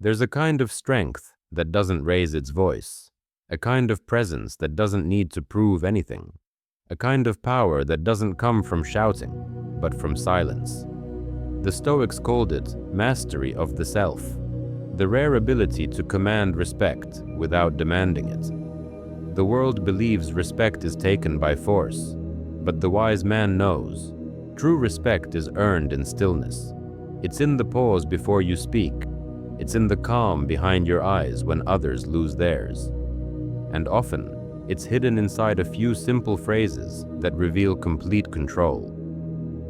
There's a kind of strength that doesn't raise its voice, a kind of presence that doesn't need to prove anything, a kind of power that doesn't come from shouting, but from silence. The Stoics called it mastery of the self, the rare ability to command respect without demanding it. The world believes respect is taken by force, but the wise man knows true respect is earned in stillness. It's in the pause before you speak. It's in the calm behind your eyes when others lose theirs. And often, it's hidden inside a few simple phrases that reveal complete control.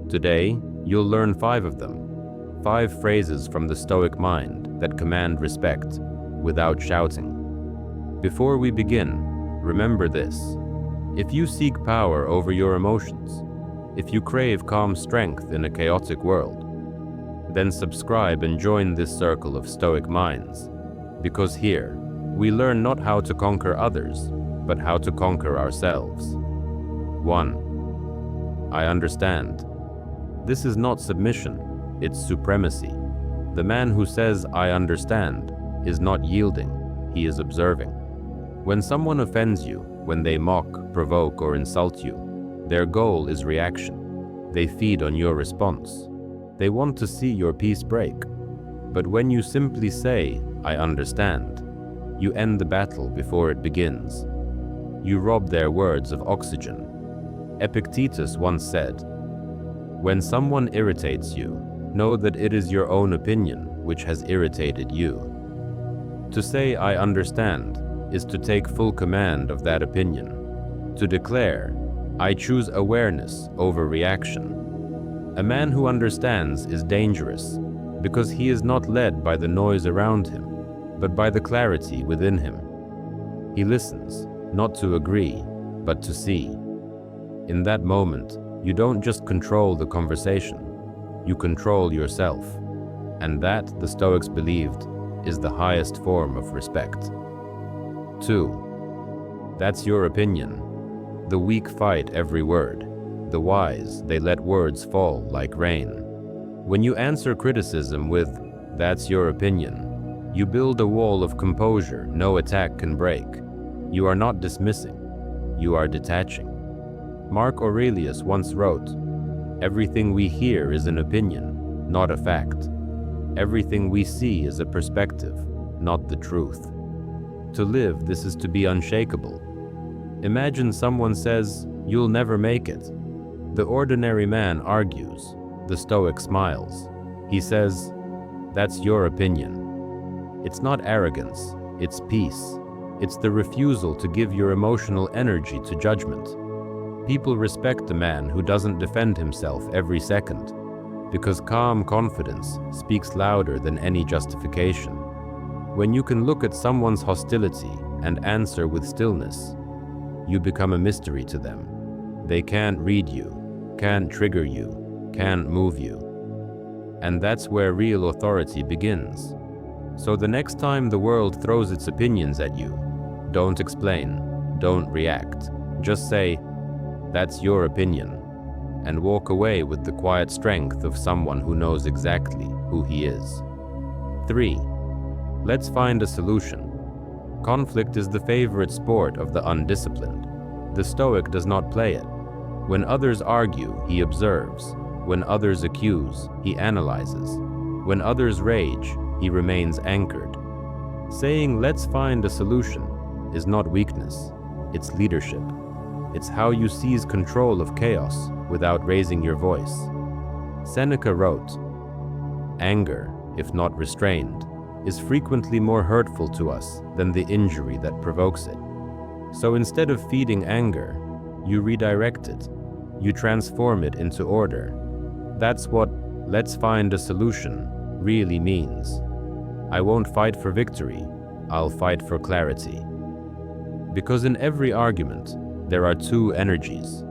Today, you'll learn 5 of them. 5 phrases from the Stoic mind that command respect without shouting. Before we begin, remember this. If you seek power over your emotions, if you crave calm strength in a chaotic world, then subscribe and join this circle of Stoic minds, because here, we learn not how to conquer others, but how to conquer ourselves. 1. I understand. This is not submission, it's supremacy. The man who says, I understand, is not yielding, he is observing. When someone offends you, when they mock, provoke, or insult you, their goal is reaction. They feed on your response. They want to see your peace break. But when you simply say, I understand, you end the battle before it begins. You rob their words of oxygen. Epictetus once said, when someone irritates you, know that it is your own opinion which has irritated you. To say, I understand, is to take full command of that opinion. To declare, I choose awareness over reaction. A man who understands is dangerous because he is not led by the noise around him, but by the clarity within him. He listens, not to agree, but to see. In that moment, you don't just control the conversation, you control yourself. And that, the Stoics believed, is the highest form of respect. 2. That's your opinion. The weak fight every word. The wise, they let words fall like rain. When you answer criticism with, that's your opinion, you build a wall of composure no attack can break. You are not dismissing, you are detaching. Marcus Aurelius once wrote, everything we hear is an opinion, not a fact. Everything we see is a perspective, not the truth. To live, this is to be unshakable. Imagine someone says, you'll never make it. The ordinary man argues. The Stoic smiles. He says, that's your opinion. It's not arrogance, it's peace. It's the refusal to give your emotional energy to judgment. People respect a man who doesn't defend himself every second, because calm confidence speaks louder than any justification. When you can look at someone's hostility and answer with stillness, you become a mystery to them. They can't read you, can't trigger you, can't move you. And that's where real authority begins. So the next time the world throws its opinions at you, don't explain, don't react. Just say, that's your opinion, and walk away with the quiet strength of someone who knows exactly who he is. 3. Let's find a solution. Conflict is the favorite sport of the undisciplined. The Stoic does not play it. When others argue, he observes. When others accuse, he analyzes. When others rage, he remains anchored. Saying, let's find a solution, is not weakness, it's leadership. It's how you seize control of chaos without raising your voice. Seneca wrote, anger, if not restrained, is frequently more hurtful to us than the injury that provokes it. So instead of feeding anger, you redirect it. You transform it into order. That's what let's find a solution really means. I won't fight for victory, I'll fight for clarity. Because in every argument, there are 2 energies,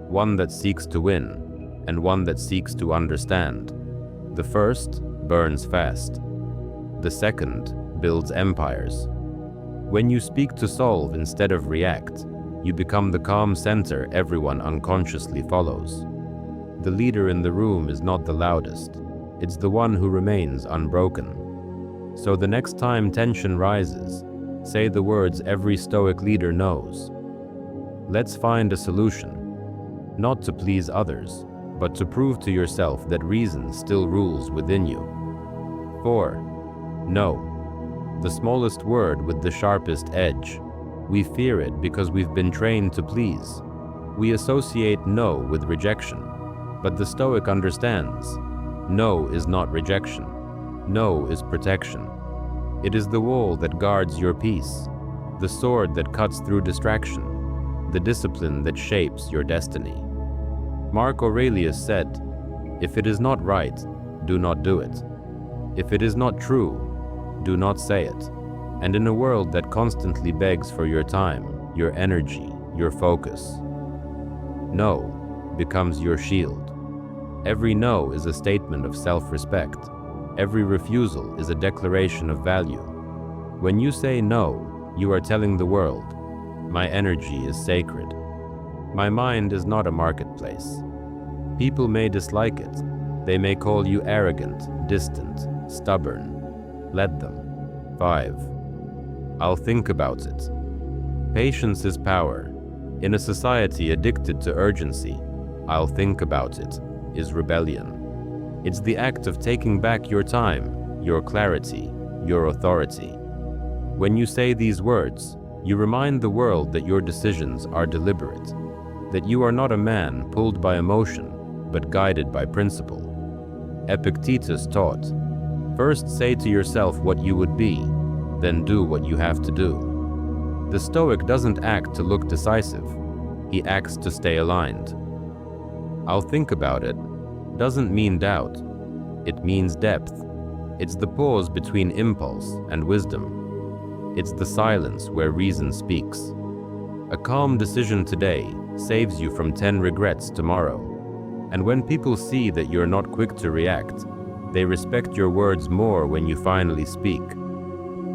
one that seeks to win and one that seeks to understand. The first burns fast. The second builds empires. When you speak to solve instead of react, you become the calm center everyone unconsciously follows. The leader in the room is not the loudest, it's the one who remains unbroken. So the next time tension rises, say the words every Stoic leader knows. Let's find a solution, not to please others, but to prove to yourself that reason still rules within you. 4. No. The smallest word with the sharpest edge. We fear it because we've been trained to please. We associate no with rejection, but the Stoic understands. No is not rejection. No is protection. It is the wall that guards your peace, the sword that cuts through distraction, the discipline that shapes your destiny. Marcus Aurelius said, "If it is not right, do not do it. If it is not true, do not say it." And in a world that constantly begs for your time, your energy, your focus, no becomes your shield. Every no is a statement of self-respect. Every refusal is a declaration of value. When you say no, you are telling the world, my energy is sacred. My mind is not a marketplace. People may dislike it. They may call you arrogant, distant, stubborn. Let them. 5. I'll think about it. Patience is power. In a society addicted to urgency, I'll think about it is rebellion. It's the act of taking back your time, your clarity, your authority. When you say these words, you remind the world that your decisions are deliberate, that you are not a man pulled by emotion, but guided by principle. Epictetus taught, first say to yourself what you would be, then do what you have to do. The Stoic doesn't act to look decisive, he acts to stay aligned. I'll think about it doesn't mean doubt, it means depth. It's the pause between impulse and wisdom. It's the silence where reason speaks. A calm decision today saves you from 10 regrets tomorrow. And when people see that you're not quick to react, they respect your words more when you finally speak.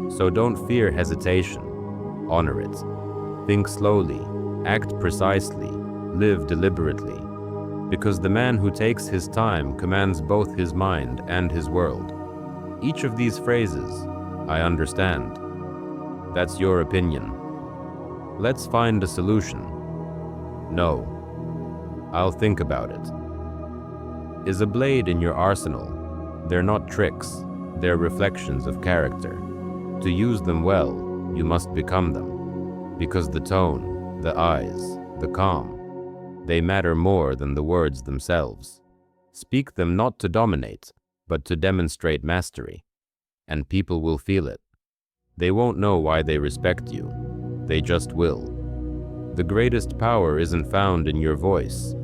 So don't fear hesitation, honor it. Think slowly, act precisely, live deliberately. Because the man who takes his time commands both his mind and his world. Each of these phrases, I understand. That's your opinion. Let's find a solution. No. I'll think about it. Is a blade in your arsenal. They're not tricks, they're reflections of character. To use them well, you must become them. Because the tone, the eyes, the calm, they matter more than the words themselves. Speak them not to dominate, but to demonstrate mastery. And people will feel it. They won't know why they respect you. They just will. The greatest power isn't found in your voice.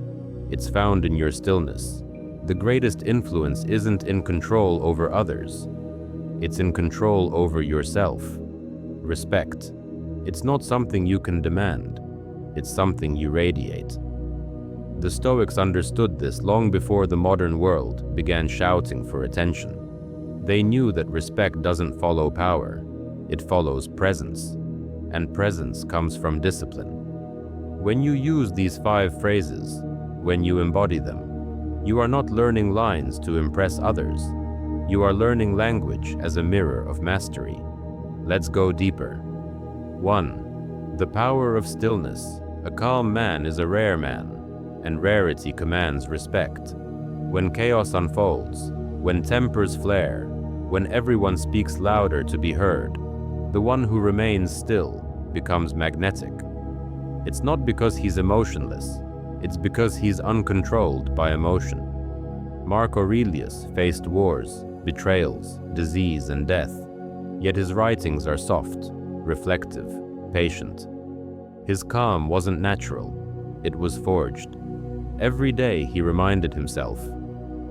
It's found in your stillness. The greatest influence isn't in control over others. It's in control over yourself. Respect. It's not something you can demand. It's something you radiate. The Stoics understood this long before the modern world began shouting for attention. They knew that respect doesn't follow power, it follows presence, and presence comes from discipline. When you use these 5 phrases, when you embody them, you are not learning lines to impress others. You are learning language as a mirror of mastery. Let's go deeper. 1. The power of stillness. A calm man is a rare man, and rarity commands respect. When chaos unfolds, when tempers flare, when everyone speaks louder to be heard, the one who remains still becomes magnetic. It's not because he's emotionless, it's because he's uncontrolled by emotion. Marcus Aurelius faced wars, betrayals, disease, and death, yet his writings are soft, reflective, patient. His calm wasn't natural, it was forged. Every day he reminded himself,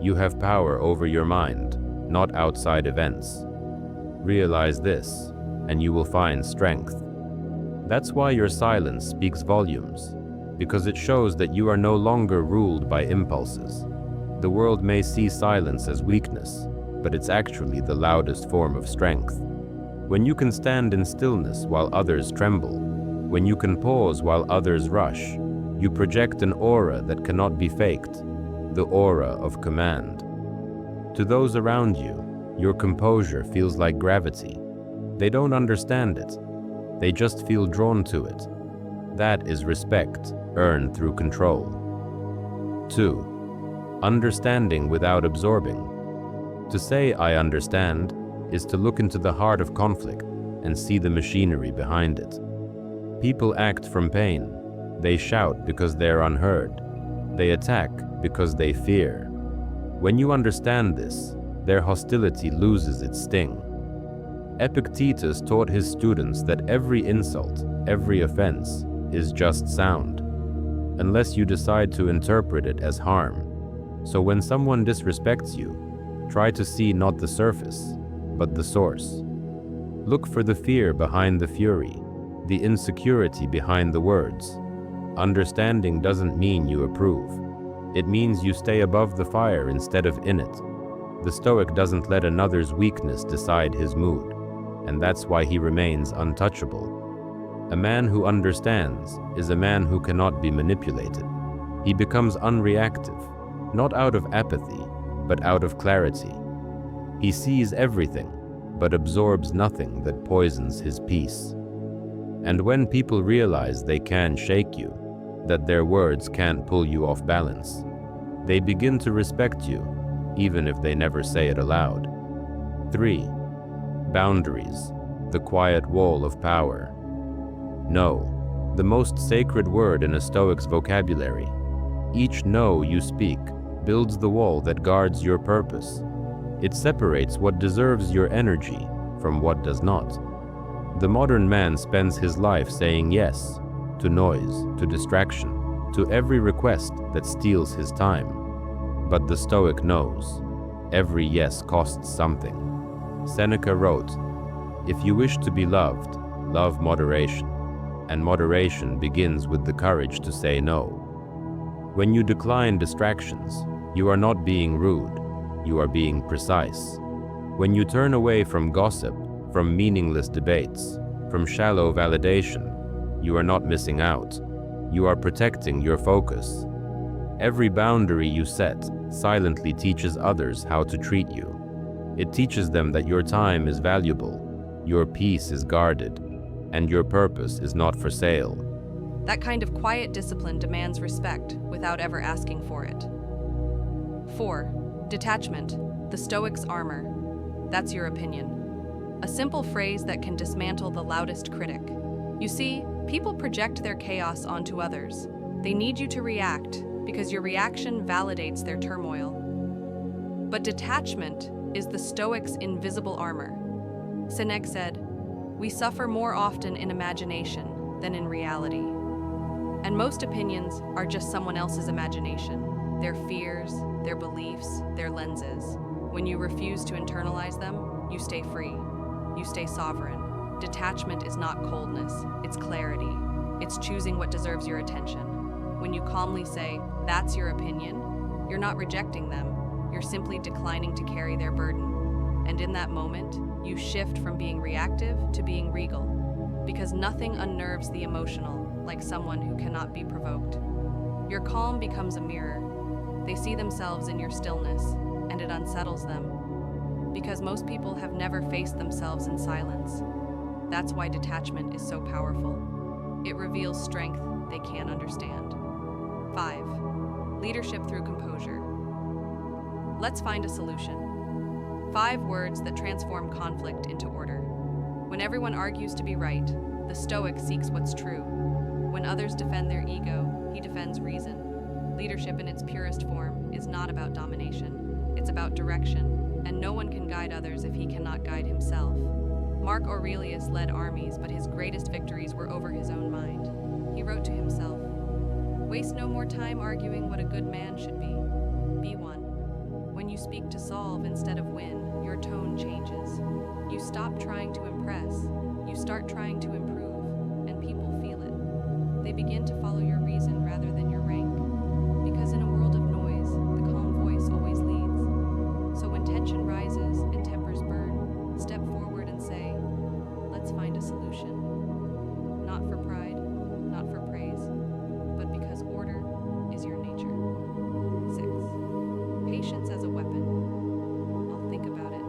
you have power over your mind, not outside events. Realize this, and you will find strength. That's why your silence speaks volumes, because it shows that you are no longer ruled by impulses. The world may see silence as weakness, but it's actually the loudest form of strength. When you can stand in stillness while others tremble, when you can pause while others rush, you project an aura that cannot be faked, the aura of command. To those around you, Your composure feels like gravity. They don't understand it. They just feel drawn to it. That is respect, earned through control. 2. Understanding without absorbing. To say "I understand" is to look into the heart of conflict and see the machinery behind it. People act from pain. They shout because they're unheard. They attack because they fear. When you understand this, their hostility loses its sting. Epictetus taught his students that every insult, every offense, is just sound, unless you decide to interpret it as harm. So when someone disrespects you, try to see not the surface, but the source. Look for the fear behind the fury, the insecurity behind the words. Understanding doesn't mean you approve. It means you stay above the fire instead of in it. The Stoic doesn't let another's weakness decide his mood, and that's why he remains untouchable. A man who understands is a man who cannot be manipulated. He becomes unreactive, not out of apathy, but out of clarity. He sees everything, but absorbs nothing that poisons his peace. And when people realize they can shake you, that their words can't pull you off balance, they begin to respect you, even if they never say it aloud. 3. Boundaries, the quiet wall of power. No, the most sacred word in a Stoic's vocabulary. Each no you speak builds the wall that guards your purpose. It separates what deserves your energy from what does not. The modern man spends his life saying yes to noise, to distraction, to every request that steals his time. But the Stoic knows every yes costs something. Seneca wrote, "If you wish to be loved, love moderation, and moderation begins with the courage to say no." When you decline distractions, you are not being rude, you are being precise. When you turn away from gossip, from meaningless debates, from shallow validation, you are not missing out. You are protecting your focus. Every boundary you set silently teaches others how to treat you. It teaches them that your time is valuable, your peace is guarded, and your purpose is not for sale. That kind of quiet discipline demands respect without ever asking for it. 4. Detachment, the Stoic's armor. That's your opinion. A simple phrase that can dismantle the loudest critic. You see, people project their chaos onto others. They need you to react because your reaction validates their turmoil. But detachment is the Stoic's invisible armor. Seneca said, "We suffer more often in imagination than in reality." And most opinions are just someone else's imagination, their fears, their beliefs, their lenses. When you refuse to internalize them, you stay free. You stay sovereign. Detachment is not coldness, it's clarity. It's choosing what deserves your attention. When you calmly say, "That's your opinion," you're not rejecting them, you're simply declining to carry their burden. And in that moment, you shift from being reactive to being regal, because nothing unnerves the emotional like someone who cannot be provoked. Your calm becomes a mirror. They see themselves in your stillness, and it unsettles them, because most people have never faced themselves in silence. That's why detachment is so powerful. It reveals strength they can't understand. 5. Leadership through composure. Let's find a solution. 5 words that transform conflict into order. When everyone argues to be right, the Stoic seeks what's true. When others defend their ego, he defends reason. Leadership in its purest form is not about domination. It's about direction, and no one can guide others if he cannot guide himself. Marcus Aurelius led armies, but his greatest victories were over his own mind. He wrote to himself, "Waste no more time arguing what a good man should be. Be one." When you speak to solve instead of win, your tone changes. You stop trying to impress, you start trying to improve, and people feel it. They begin to follow your reason rather than your rank. Because in a world of noise, the calm voice always leads. So when tension rises and tempers burn, step forward and say, "Let's find a solution." Not for pride, not for praise, but because order is your nature. 6. Patience as a weapon. I'll think about it.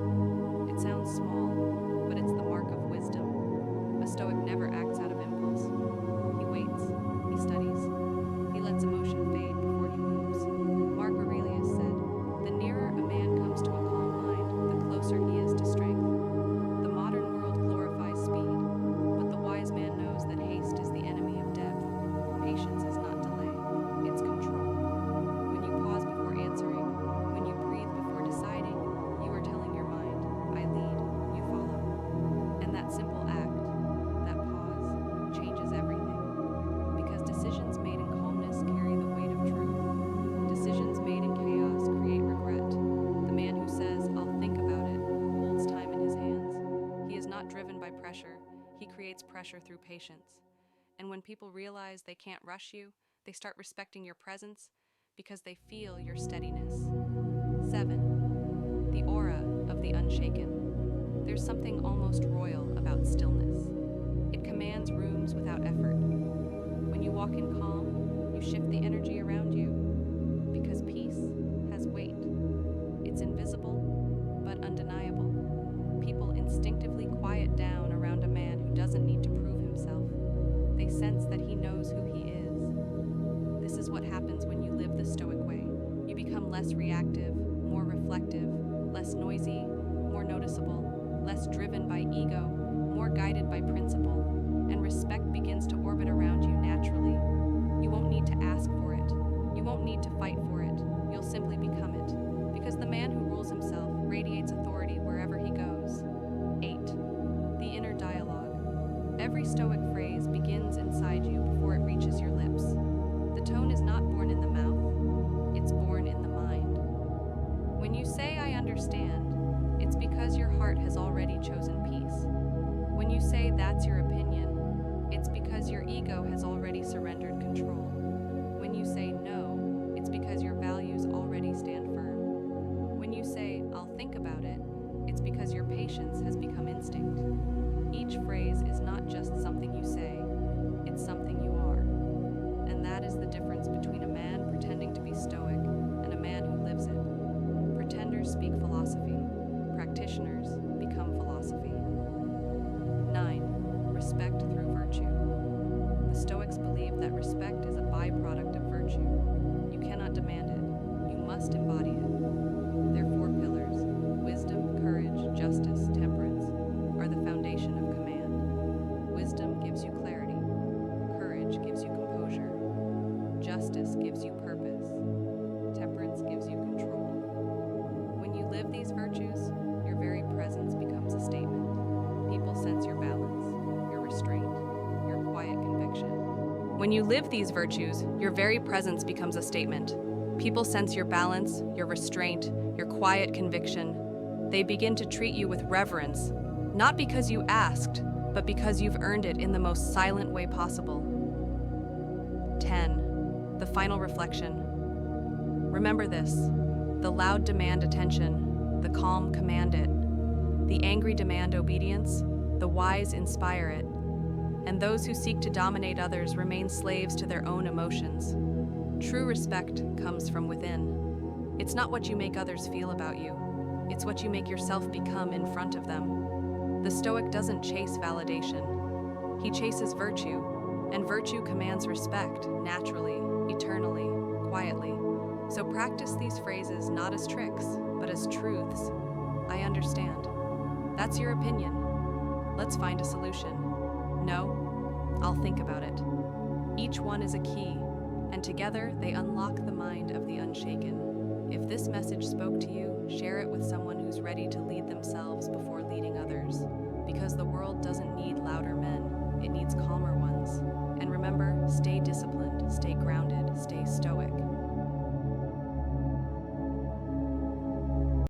driven by pressure, he creates pressure through patience. And when people realize they can't rush you, they start respecting your presence because they feel your steadiness. 7. The aura of the unshaken. There's something almost royal about stillness. It commands rooms without effort. When you walk in calm, you shift the energy around you because peace has weight. It's invisible, but undeniable. People instinctively quiet down around a man who doesn't need to prove himself. They sense that he knows who he is. This is what happens when you live the Stoic way. You become less reactive, more reflective, less noisy, more noticeable, less driven by ego, more guided by principle, and respect begins to orbit around you naturally. You won't need to ask for it. You won't need to fight for it. You'll simply become it. Because the man who rules himself radiates authority wherever he goes. 8. The inner dialogue. Every Stoic phrase begins inside you before it reaches your lips. The tone is not born in the mouth, it's born in the mind. When you say, "I understand," it's because your heart has already chosen peace. When you say, "That's your opinion," it's because your ego has already surrendered control. When you say, "No," it's because your values already stand firm. When you say, "I'll think about it," it's because your patience has become instinct. Each phrase is not just something you say, it's something you are. And that is the difference between a man pretending to be Stoic and a man who lives it. Pretenders speak philosophy, practitioners become philosophy. 9. Respect through virtue. The Stoics believe that respect is a byproduct of virtue. You cannot demand it, you must embody it. Their 4 pillars, wisdom, courage, justice, temperance, are the foundation of command. Wisdom gives you clarity, courage gives you composure, justice gives you purpose, temperance gives you control. When you live these virtues, your very presence becomes a statement. People sense your balance, your restraint, your quiet conviction. When you live these virtues, your very presence becomes a statement. People sense your balance, your restraint, your quiet conviction. They begin to treat you with reverence, not because you asked, but because you've earned it in the most silent way possible. 10. The final reflection. Remember this: the loud demand attention, the calm command it, the angry demand obedience, the wise inspire it, and those who seek to dominate others remain slaves to their own emotions. True respect comes from within. It's not what you make others feel about you, it's what you make yourself become in front of them. The Stoic doesn't chase validation. He chases virtue, and virtue commands respect, naturally, eternally, quietly. So practice these phrases not as tricks, but as truths. I understand. That's your opinion. Let's find a solution. No, I'll think about it. Each one is a key, and together they unlock the mind of the unshaken. If this message spoke to you, share it with someone who's ready to lead themselves before leading others. Because the world doesn't need louder men, it needs calmer ones. And remember, stay disciplined, stay grounded, stay stoic.